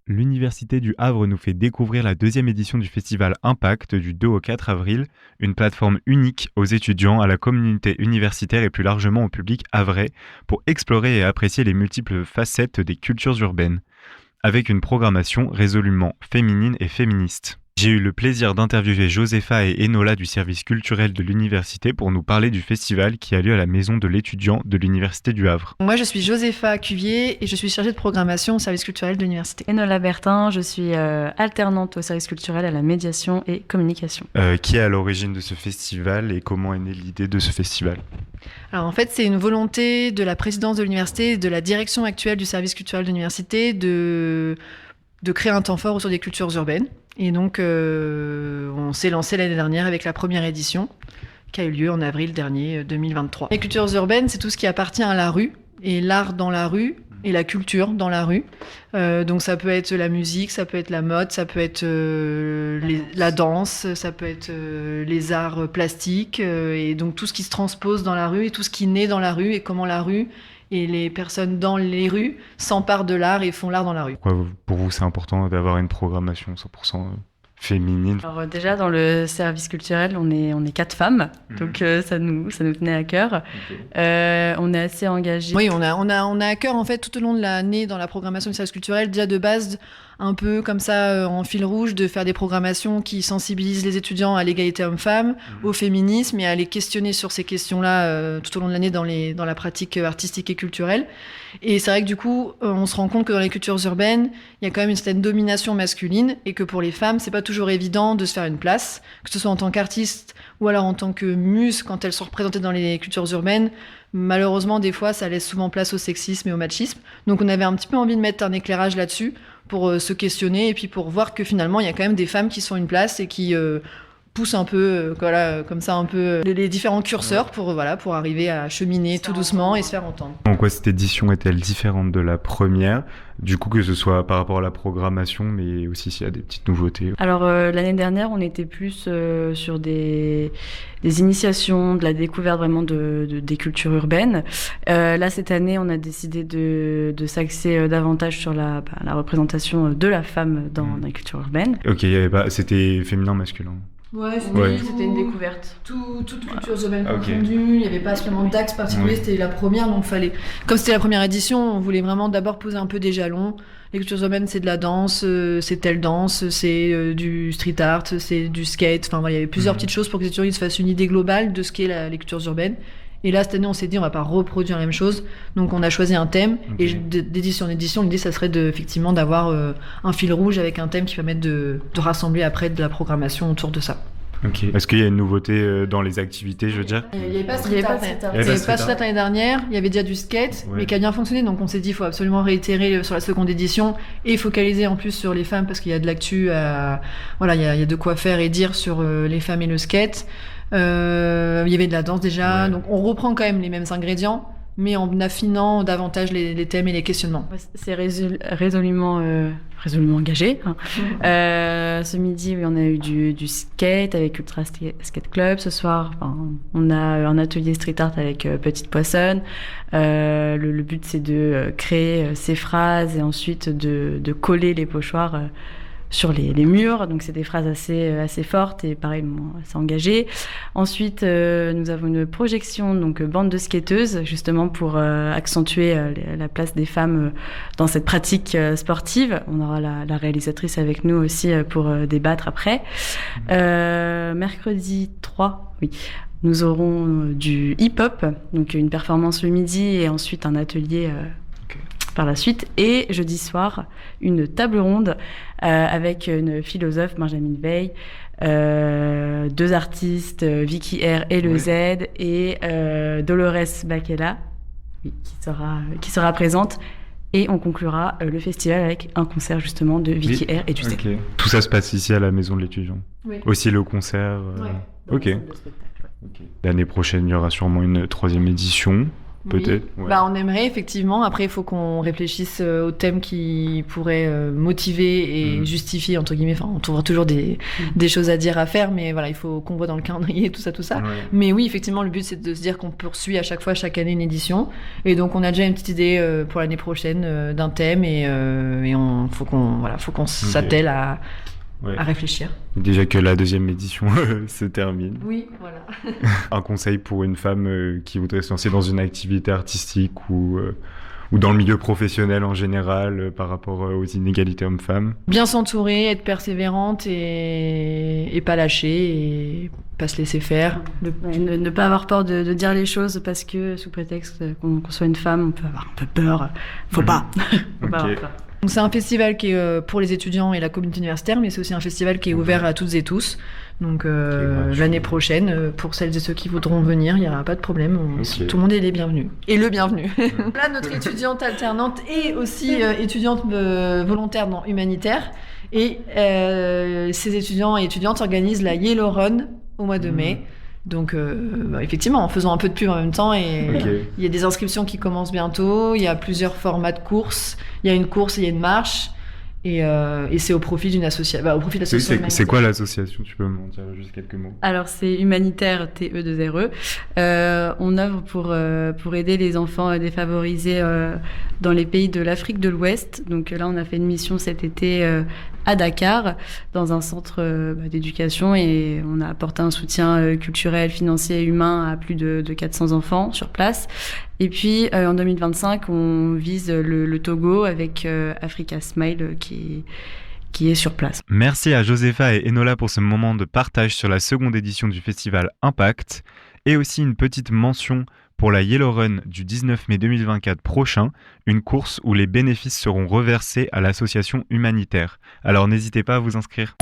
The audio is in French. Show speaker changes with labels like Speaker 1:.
Speaker 1: L'Université du Havre nous fait découvrir la deuxième édition du festival Impact du 2 au 4 avril, une plateforme unique aux étudiants, à la communauté universitaire et plus largement au public havrais pour explorer et apprécier les multiples facettes des cultures urbaines, avec une programmation résolument féminine et féministe. J'ai eu le plaisir d'interviewer Josepha et Enola du service culturel de l'université pour nous parler du festival qui a lieu à la maison de l'étudiant de l'Université du Havre.
Speaker 2: Moi, je suis Josepha Cuvier et je suis chargée de programmation au service culturel de l'université.
Speaker 3: Enola Bertin, je suis alternante au service culturel à la médiation et communication.
Speaker 1: Qui est à l'origine de ce festival et comment est née l'idée de ce festival ?
Speaker 2: Alors en fait, c'est une volonté de la présidence de l'université et de la direction actuelle du service culturel de l'université de créer un temps fort autour des cultures urbaines. Et donc, on s'est lancé l'année dernière avec la première édition qui a eu lieu en avril dernier 2023. Les cultures urbaines, c'est tout ce qui appartient à la rue et l'art dans la rue et la culture dans la rue. Donc ça peut être la musique, ça peut être la mode, ça peut être la danse, ça peut être les arts plastiques et donc tout ce qui se transpose dans la rue et tout ce qui naît dans la rue et comment la rue et les personnes dans les rues s'emparent de l'art et font l'art dans la rue.
Speaker 1: Pourquoi pour vous c'est important d'avoir une programmation 100% féminine ?
Speaker 3: Alors déjà dans le service culturel on est 4 femmes, donc ça nous tenait à cœur. Okay. On est assez engagés.
Speaker 2: Oui, on a à cœur en fait tout au long de l'année dans la programmation du service culturel déjà de base un peu comme ça en fil rouge de faire des programmations qui sensibilisent les étudiants à l'égalité homme-femme, au féminisme et à les questionner sur ces questions-là tout au long de l'année dans la pratique artistique et culturelle. Et c'est vrai que du coup, on se rend compte que dans les cultures urbaines, il y a quand même une certaine domination masculine et que pour les femmes, c'est pas toujours évident de se faire une place, que ce soit en tant qu'artiste ou alors en tant que muse quand elles sont représentées dans les cultures urbaines. Malheureusement, des fois, ça laisse souvent place au sexisme et au machisme. Donc on avait un petit peu envie de mettre un éclairage là-dessus pour se questionner et puis pour voir que finalement, il y a quand même des femmes qui sont une place et qui poussent un peu, comme ça, un peu les différents curseurs pour arriver à cheminer tout doucement et se faire entendre.
Speaker 1: En quoi cette édition est-elle différente de la première ? Du coup, que ce soit par rapport à la programmation, mais aussi s'il y a des petites nouveautés.
Speaker 3: Alors, l'année dernière, on était plus sur des initiations, de la découverte vraiment des cultures urbaines. Là, cette année, on a décidé de s'axer davantage sur la représentation de la femme dans les cultures urbaines.
Speaker 1: Ok, c'était féminin-masculin.
Speaker 2: Ouais,
Speaker 3: c'était une découverte.
Speaker 2: Toutes cultures urbaines confondues, il n'y avait pas spécialement d'axe particulier, C'était la première, donc comme c'était la première édition, on voulait vraiment d'abord poser un peu des jalons. Les cultures urbaines, c'est de la danse, c'est telle danse, c'est du street art, c'est du skate, il y avait plusieurs petites choses pour que les étudiants se fassent une idée globale de ce qu'est les cultures urbaines. Et là, cette année, on s'est dit, on va pas reproduire la même chose. Donc, on a choisi un thème. Okay. Et d'édition en édition, l'idée, ça serait effectivement d'avoir un fil rouge avec un thème qui permette de rassembler après de la programmation autour de ça.
Speaker 1: Ok. Est-ce qu'il y a une nouveité dans les activités, je veux dire ?
Speaker 2: Il n'y avait pas street art l'année dernière. Il y avait déjà du skate, mais qui a bien fonctionné. Donc, on s'est dit, il faut absolument réitérer sur la seconde édition et focaliser en plus sur les femmes parce qu'il y a de l'actu. Il y a de quoi faire et dire sur les femmes et le skate. Il y avait de la danse déjà, donc on reprend quand même les mêmes ingrédients, mais en affinant davantage les thèmes et les questionnements.
Speaker 3: C'est résolument engagé. Ce midi, on a eu du skate avec Ultra Skate Club. Ce soir, on a un atelier street art avec Petite Poissonne. Le but, c'est de créer ces phrases et ensuite de coller les pochoirs sur les murs, donc c'est des phrases assez fortes et pareil, assez engagées. Ensuite, nous avons une projection, donc bande de skateuses, justement pour accentuer la place des femmes dans cette pratique sportive. On aura la réalisatrice avec nous aussi pour débattre après. Mercredi 3, nous aurons du hip-hop, donc une performance le midi et ensuite un atelier par la suite. Et jeudi soir, une table ronde avec une philosophe, Benjamin Veil, 2 artistes, Vicky R et Le Z, et Dolores Baquela, qui sera présente. Et on conclura le festival avec un concert justement de Vicky R et du Z.
Speaker 1: Okay. Tout ça se passe ici à la maison de l'étudiant. Oui. Aussi le concert. Ok. L'année prochaine, il y aura sûrement une 3e édition. peut-être.
Speaker 2: Oui. On aimerait effectivement. Après, il faut qu'on réfléchisse aux thèmes qui pourraient motiver et justifier, entre guillemets. Enfin, on trouvera toujours des choses à dire, à faire, mais voilà, il faut qu'on voit dans le calendrier tout ça. Ouais. Mais oui, effectivement, le but, c'est de se dire qu'on poursuit à chaque année une édition. Et donc, on a déjà une petite idée pour l'année prochaine d'un thème et faut qu'on s'attelle à réfléchir.
Speaker 1: Déjà que la deuxième édition se termine.
Speaker 2: Oui, voilà.
Speaker 1: Un conseil pour une femme qui voudrait se lancer dans une activité artistique ou dans le milieu professionnel en général par rapport aux inégalités hommes-femmes.
Speaker 2: Bien s'entourer, être persévérante et pas lâcher et pas se laisser faire.
Speaker 3: Ne pas avoir peur de dire les choses parce que sous prétexte qu'on soit une femme, on peut avoir un peu peur. Faut pas. Faut pas avoir peur.
Speaker 2: Donc c'est un festival qui est pour les étudiants et la communauté universitaire, mais c'est aussi un festival qui est ouvert à toutes et tous. Donc l'année prochaine, pour celles et ceux qui voudront venir, il n'y aura pas de problème. Tout le monde est les bienvenus. Et le bienvenu. Là, notre étudiante alternante et aussi étudiante volontaire dans humanitaire. Et ces étudiants et étudiantes organisent la Yellow Run au mois de mai. Donc effectivement, en faisant un peu de pub en même temps, et il y a des inscriptions qui commencent bientôt, il y a plusieurs formats de courses, il y a une course et il y a une marche, et c'est au profit d'une association. Au profit de l'association.
Speaker 1: C'est quoi l'association? Tu peux m'en dire juste quelques mots?
Speaker 3: Alors c'est Humanitaire TE2RE. On œuvre pour aider les enfants défavorisés dans les pays de l'Afrique de l'Ouest. Donc là, on a fait une mission cet été à Dakar, dans un centre d'éducation, et on a apporté un soutien culturel, financier et humain à plus de 400 enfants sur place. Et puis en 2025, on vise le Togo avec Africa Smile qui est sur place.
Speaker 1: Merci à Josepha et Enola pour ce moment de partage sur la seconde édition du festival Impact, et aussi une petite mention pour la Yellow Run du 19 mai 2024 prochain, une course où les bénéfices seront reversés à l'association humanitaire. Alors n'hésitez pas à vous inscrire.